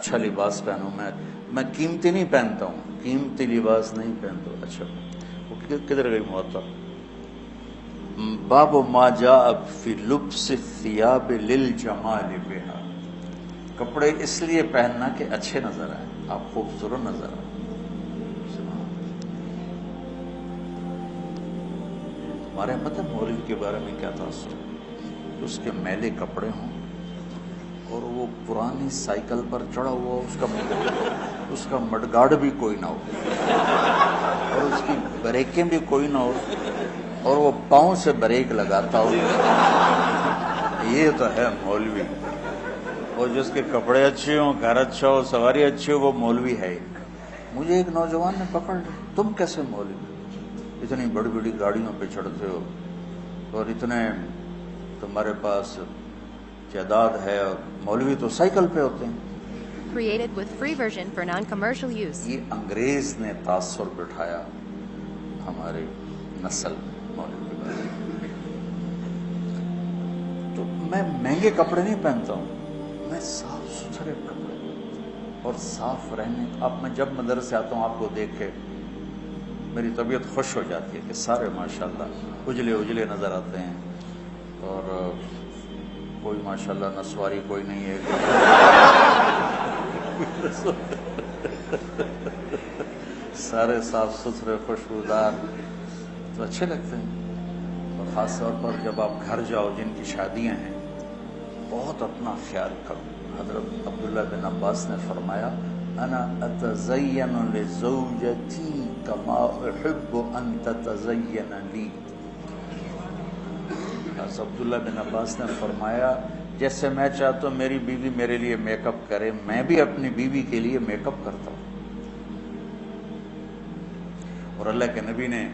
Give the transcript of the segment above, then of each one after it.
اچھا لباس پہنوں. میں قیمتی نہیں پہنتا ہوں, قیمتی لباس نہیں پہنتا. اچھا وہ کدھر گئی معطا؟ باب ما جاء فی لبس الثیاب للجمال بها. کپڑے اس لیے پہننا کہ اچھے نظر آئے, آپ خوبصورت نظر آئے. ہمارے پتہ مولوی کے بارے میں کیا تاثر ہے؟ اس کے میلے کپڑے ہوں اور وہ پرانی سائیکل پر چڑھا ہوا, اس کا مڈگارڈ بھی کوئی نہ ہو اور اس کی بریکیں بھی کوئی نہ ہو اور وہ پاؤں سے بریک لگاتا ہو. یہ تو ہے مولوی. اور جس کے کپڑے اچھے ہوں, گھر اچھا ہو, سواری اچھی ہو, وہ مولوی ہے. مجھے ایک نوجوان نے پکڑ لیا, تم کیسے مولوی, اتنی بڑی بڑی گاڑیوں پہ چڑھتے ہو اور اتنے تمہارے پاس جائیداد ہے, اور مولوی تو سائیکل پہ ہوتے ہیں. Created with free version for non-commercial use. یہ انگریز نے تاثر بٹھایا ہماری نسل مولوی کے بارے میں. تو میں مہنگے کپڑے نہیں پہنتا ہوں, میں صاف ستھرے کپڑے اور صاف رہنے. اب میں جب مدرسے آتا ہوں آپ کو دیکھ کے میری طبیعت خوش ہو جاتی ہے کہ سارے ماشاءاللہ اجلے اجلے نظر آتے ہیں, اور کوئی ماشاءاللہ نسواری کوئی نہیں ہے. سارے صاف ستھرے خوشبودار تو اچھے لگتے ہیں. اور خاص طور پر جب آپ گھر جاؤ جن کی شادیاں ہیں, بہت اپنا خیال کرو. حضرت عبداللہ بن عباس نے فرمایا انا اتزین لزوجتی کما احب ان تتزین لی. حضرت عبداللہ بن عباس نے فرمایا جیسے میں چاہتا ہوں میری بیوی میرے لیے میک اپ کرے, میں بھی اپنی بیوی کے لیے میک اپ کرتا ہوں. اور اللہ کے نبی نے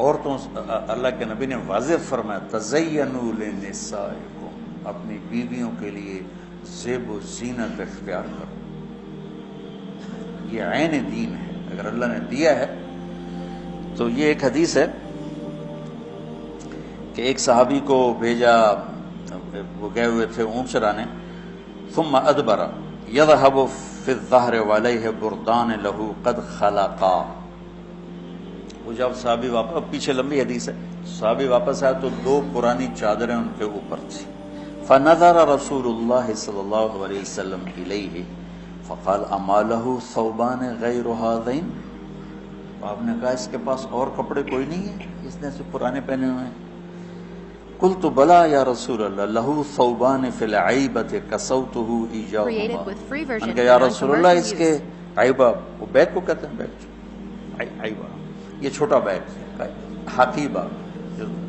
اللہ کے نبی نے واضح فرمایا تزینوا لنسائکم, اپنی بیویوں کے لیے زیب و زینت اختیار کرو. یہ عین دین ہے, اگر اللہ نے دیا ہے تو. یہ ایک حدیث ہے کہ ایک صحابی کو بھیجا, وہ گئے ہوئے تھے اونٹ چرانے. ثم ادبر یذهب فی الظہر وعلیہ بردان لہ قد خلقا. وہ جب صحابی واپس, پیچھے لمبی حدیث ہے, صحابی واپس آیا تو 2 پرانی چادریں ان کے اوپر تھی. فنظر رسول اللہ صلی اللہ علیہ وسلم الیہ فقال اما لہ ثوبان غیر هذین. آپ نے کہا اس کے پاس اور کپڑے کوئی نہیں ہے, اس نے سے پرانے پہنے ہوئے ہیں. قلت بلا یا رسول اللہ لہ ثوبان فی العیبۃ کسوتہ ایجاہما. ان کہ یا رسول اللہ اس کے عیبہ, وہ بیگ کو کہتے ہیں, بیگ عیبہ, یہ چھوٹا بیگ حقیبہ,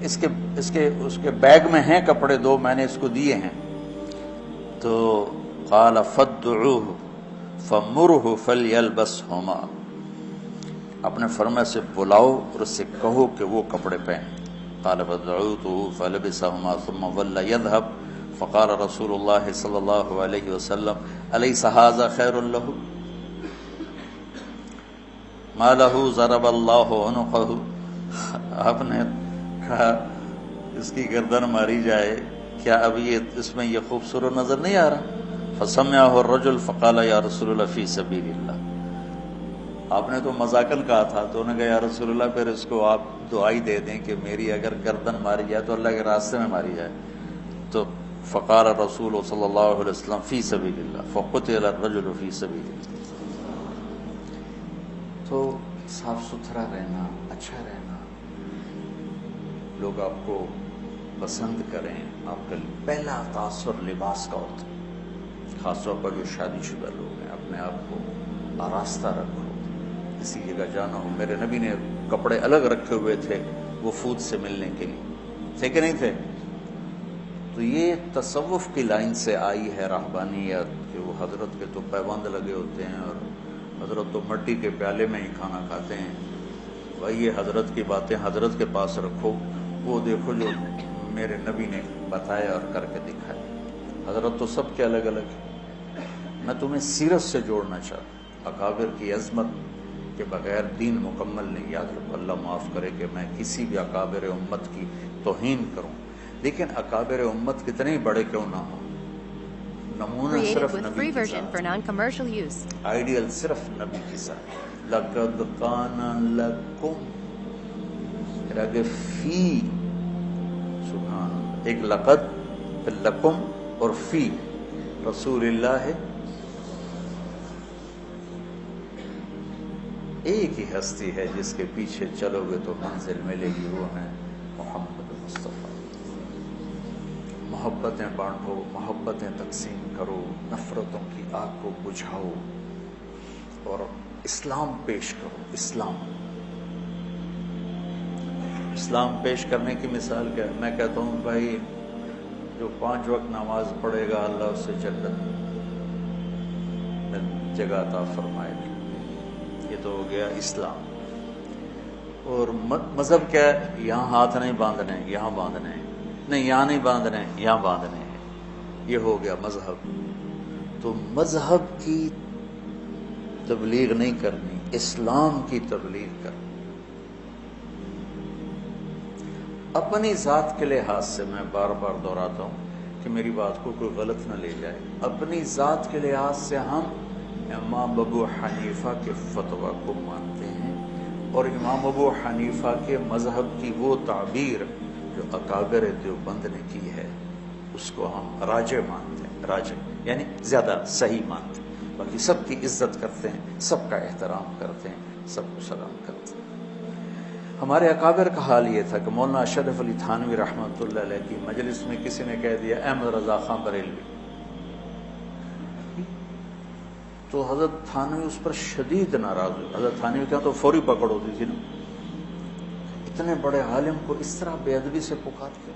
اس کے بیگ میں ہیں کپڑے 2, میں نے اس کو دیے ہیں. تو قال فادعوہ فمرہ فلیلبسہما. اپنے فرما سے بلاؤ اور اس سے کہو کہ وہ کپڑے پہنے. قال فدعوته فلبسهما ثم ظل يذهب فقال رسول الله صلى الله عليه وسلم أليس هذا خير له ما له ضرب الله عنقه. آپ نے کہا اس کی گردن ماری جائے, کیا اب یہ اس میں یہ خوبصورت نظر نہیں آ رہا؟ فسمعه الرجل فقال یا رسول اللہ فی سبیل اللہ. آپ نے تو مذاقن کہا تھا, تو انہوں نے کہا یا رسول اللہ پھر اس کو آپ دعائی دے دیں کہ میری اگر گردن ماری جائے تو اللہ کے راستے میں ماری جائے. تو فقال رسول صلی اللہ علیہ وسلم فی سبیل اللہ فقتل الرجل فی سبیل اللہ. تو صاف ستھرا رہنا, اچھا رہنا, لوگ آپ کو پسند کریں. آپ کا پہلا تاثر لباس کا ہوتا ہے, خاص طور پر جو شادی شدہ لوگ ہیں. اپنے آپ کو آراستہ رکھو, کسی جگہ جانا ہو. میرے نبی نے کپڑے الگ رکھے ہوئے تھے وفود سے ملنے کے لیے, تھے کہ نہیں تھے؟ تو یہ تصوف کی لائن سے آئی ہے راہبانیت, کہ وہ حضرت کے تو پیوند لگے ہوتے ہیں اور حضرت تو مٹی کے پیالے میں ہی کھانا کھاتے ہیں. بھائی یہ حضرت کی باتیں حضرت کے پاس رکھو, وہ دیکھو جو میرے نبی نے بتایا اور کر کے دکھایا. حضرت تو سب کے الگ الگ ہیں. میں تمہیں سیرت سے جوڑنا چاہتا ہوں. اکابر کی عظمت کے بغیر دین مکمل نہیں. یاد رکھو, اللہ معاف کرے کہ میں کسی بھی اکابر امت کی توہین کروں, لیکن اکابر امت کتنے ہی بڑے کیوں نہ ہوں, نمونہ Created صرف with نبی free کی version ذات، for non-commercial use. آئیڈیل صرف نبی کی ذات. لقد کان لکم، پھر آگے فی، سبحان اللہ، ایک لقد، پھر لکم اور فی رسول اللہ ہے. ایک ہی ہستی ہے جس کے پیچھے چلو گے تو منزل ملے گی، وہ ہے محمد مصطفیٰ. محبتیں بانٹو، محبتیں تقسیم کرو، نفرتوں کی آگ کو بجھاؤ اور اسلام پیش کرو. اسلام پیش کرنے کی مثال کیا ہے؟ میں کہتا ہوں بھائی جو 5 وقت نماز پڑھے گا اللہ اسے جنت میں جگہ عطا فرمائے گا. یہ تو ہو گیا اسلام. اور مذہب کیا ہے؟ یہاں ہاتھ نہیں باندھنے، یہاں باندھنے ہیں، نہیں یہاں نہیں باندھنے، یہاں باندھنے ہیں. یہ ہو گیا مذہب. تو مذہب کی تبلیغ نہیں کرنی، اسلام کی تبلیغ کرنی. اپنی ذات کے لحاظ سے میں بار بار دہراتا ہوں کہ میری بات کو کوئی غلط نہ لے جائے. اپنی ذات کے لحاظ سے ہم امام ابو حنیفہ کے فتویٰ کو مانتے ہیں، اور امام ابو حنیفہ کے مذہب کی وہ تعبیر جو اکابر دیوبند نے کی ہے اس کو ہم راجح مانتے ہیں. راجح یعنی زیادہ صحیح مانتے ہیں. باقی سب کی عزت کرتے ہیں، سب کا احترام کرتے ہیں، سب کو سلام کرتے ہیں. ہمارے اکابر کا حال یہ تھا کہ مولانا اشرف علی تھانوی رحمۃ اللہ علیہ کی مجلس میں کسی نے کہہ دیا احمد رضا خان بریلوی، تو حضرت تھانوی اس پر شدید ناراض ہوئے. حضرت تھانوی کیا تو فوری پکڑ ہوتی تھی نا، اتنے بڑے عالم کو اس طرح بے ادبی سے پکارتے.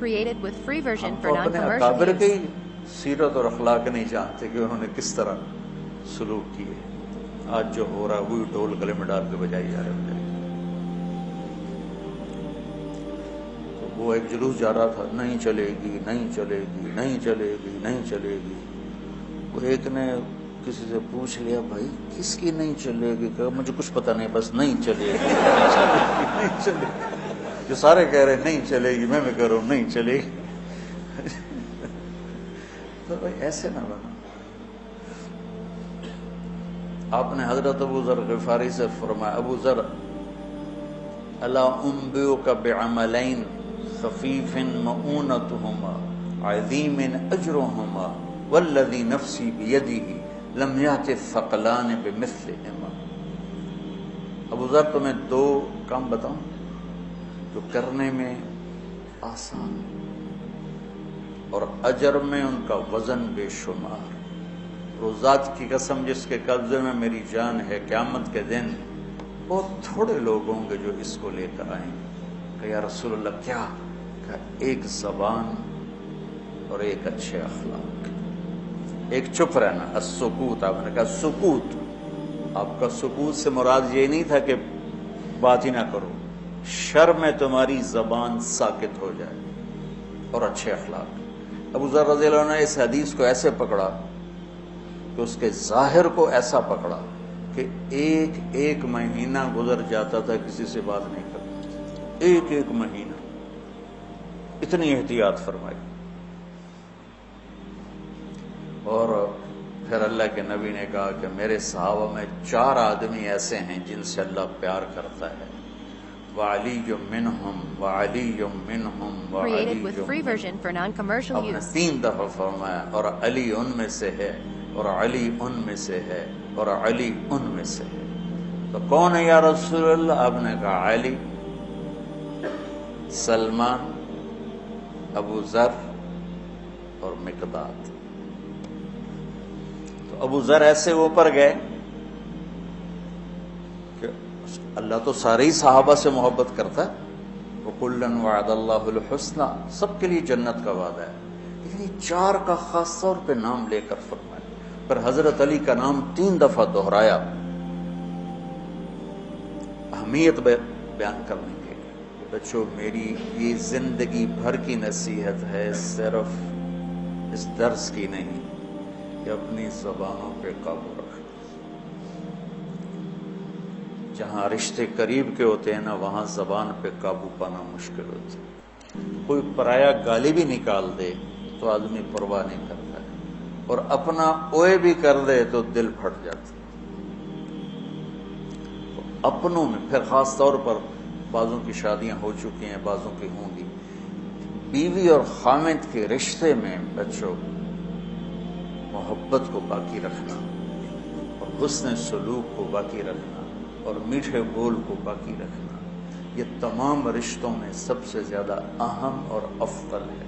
Created with free ہم version تو for اپنے non-commercial اکابر کی use. سیرت اور اخلاق نہیں جانتے کہ انہوں نے کس طرح سلوک کیے. آج جو ہو رہا ہے وہی ڈھول گلے میں ڈال کے بجائی جا رہے ہیں. تو وہ ایک جلوس جا رہا تھا، نہیں چلے گی، نہیں چلے گی، نہیں چلے گی، نہیں چلے گی. وہ ایک نے کسی سے پوچھ لیا بھائی کس کی نہیں چلے گی؟ کہا مجھے کچھ پتہ نہیں، بس نہیں چلے گی، نہیں چلے گی. جو سارے کہہ رہے ہیں نہیں چلے گی، میں کہہ رہا ہوں نہیں چلے گی. تو بھائی ایسے نہ بنا. آپ نے حضرت ابو ذر غفاری سے فرمایا ابو ذر الا انبئک بعملین خفیف مؤونتہما عظیم اجرہما والذی نفسی بیدہ لم یأت الثقلان بمثلہما. ابو ذر تمہیں 2 کام بتاؤں جو کرنے میں آسان اور اجر میں ان کا وزن بے شمار. روزات کی قسم جس کے قبضے میں میری جان ہے، قیامت کے دن بہت تھوڑے لوگ ہوں گے جو اس کو لے کر آئیں گے. کہ یا رسول اللہ کیا؟ کہ ایک زبان اور ایک اچھے اخلاق. ایک چپ رہنا، السکوت. آپ نے کہا سکوت، آپ کا سکوت سے مراد یہ نہیں تھا کہ بات ہی نہ کرو، شر میں تمہاری زبان ساکت ہو جائے، اور اچھے اخلاق. ابو ذر رضی اللہ عنہ نے اس حدیث کو ایسے پکڑا کہ اس کے ظاہر کو ایسا پکڑا کہ ایک مہینہ گزر جاتا تھا کسی سے بات نہیں کرتا. ایک مہینہ، اتنی احتیاط فرمائی. اور پھر اللہ کے نبی نے کہا کہ میرے صحابہ میں 4 آدمی ایسے ہیں جن سے اللہ پیار کرتا ہے. وَعَلِيٌّ مِّنْهُمْ وَعَلِيٌّ مِّنْهُمْ Created with free وَعَلِيٌّ version for non-commercial آپ نے use. 3 دفعہ فرمایا، اور علی ان میں سے ہے، اور علی ان میں سے ہے، اور علی ان میں سے ہے. تو کون ہے یا رسول اللہ؟ آپ نے کہا علی، سلمان، ابو ذر اور مقداد. تو ابو ذر ایسے اوپر گئے کہ اللہ تو سارے ہی صحابہ سے محبت کرتا ہے، وَكُلًّا وَعَدَ اللَّهُ الْحُسْنَى، سب کے لیے جنت کا وعدہ ہے. لیکن یہ 4 کا خاص طور پہ نام لے کر فرمایا. پر حضرت علی کا نام 3 دفعہ دہرایا اہمیت بیان کرنے کے لیے. بچوں میری یہ زندگی بھر کی نصیحت ہے، صرف اس درس کی نہیں، کہ اپنی زبانوں پہ قابو رکھیں. جہاں رشتے قریب کے ہوتے ہیں نا، وہاں زبان پہ قابو پانا مشکل ہوتا ہے. کوئی پرایا گالی بھی نکال دے تو آدمی پرواہ نہیں کرتا ہے، اور اپنا اوئے بھی کر دے تو دل پھٹ جاتا ہے۔ تو اپنوں میں پھر خاص طور پر بعضوں کی شادیاں ہو چکی ہیں، بعضوں کی ہوں گی، بیوی اور خامد کے رشتے میں بچوں محبت کو باقی رکھنا اور حسن سلوک کو باقی رکھنا اور میٹھے بول کو باقی رکھنا، یہ تمام رشتوں میں سب سے زیادہ اہم اور افضل ہے۔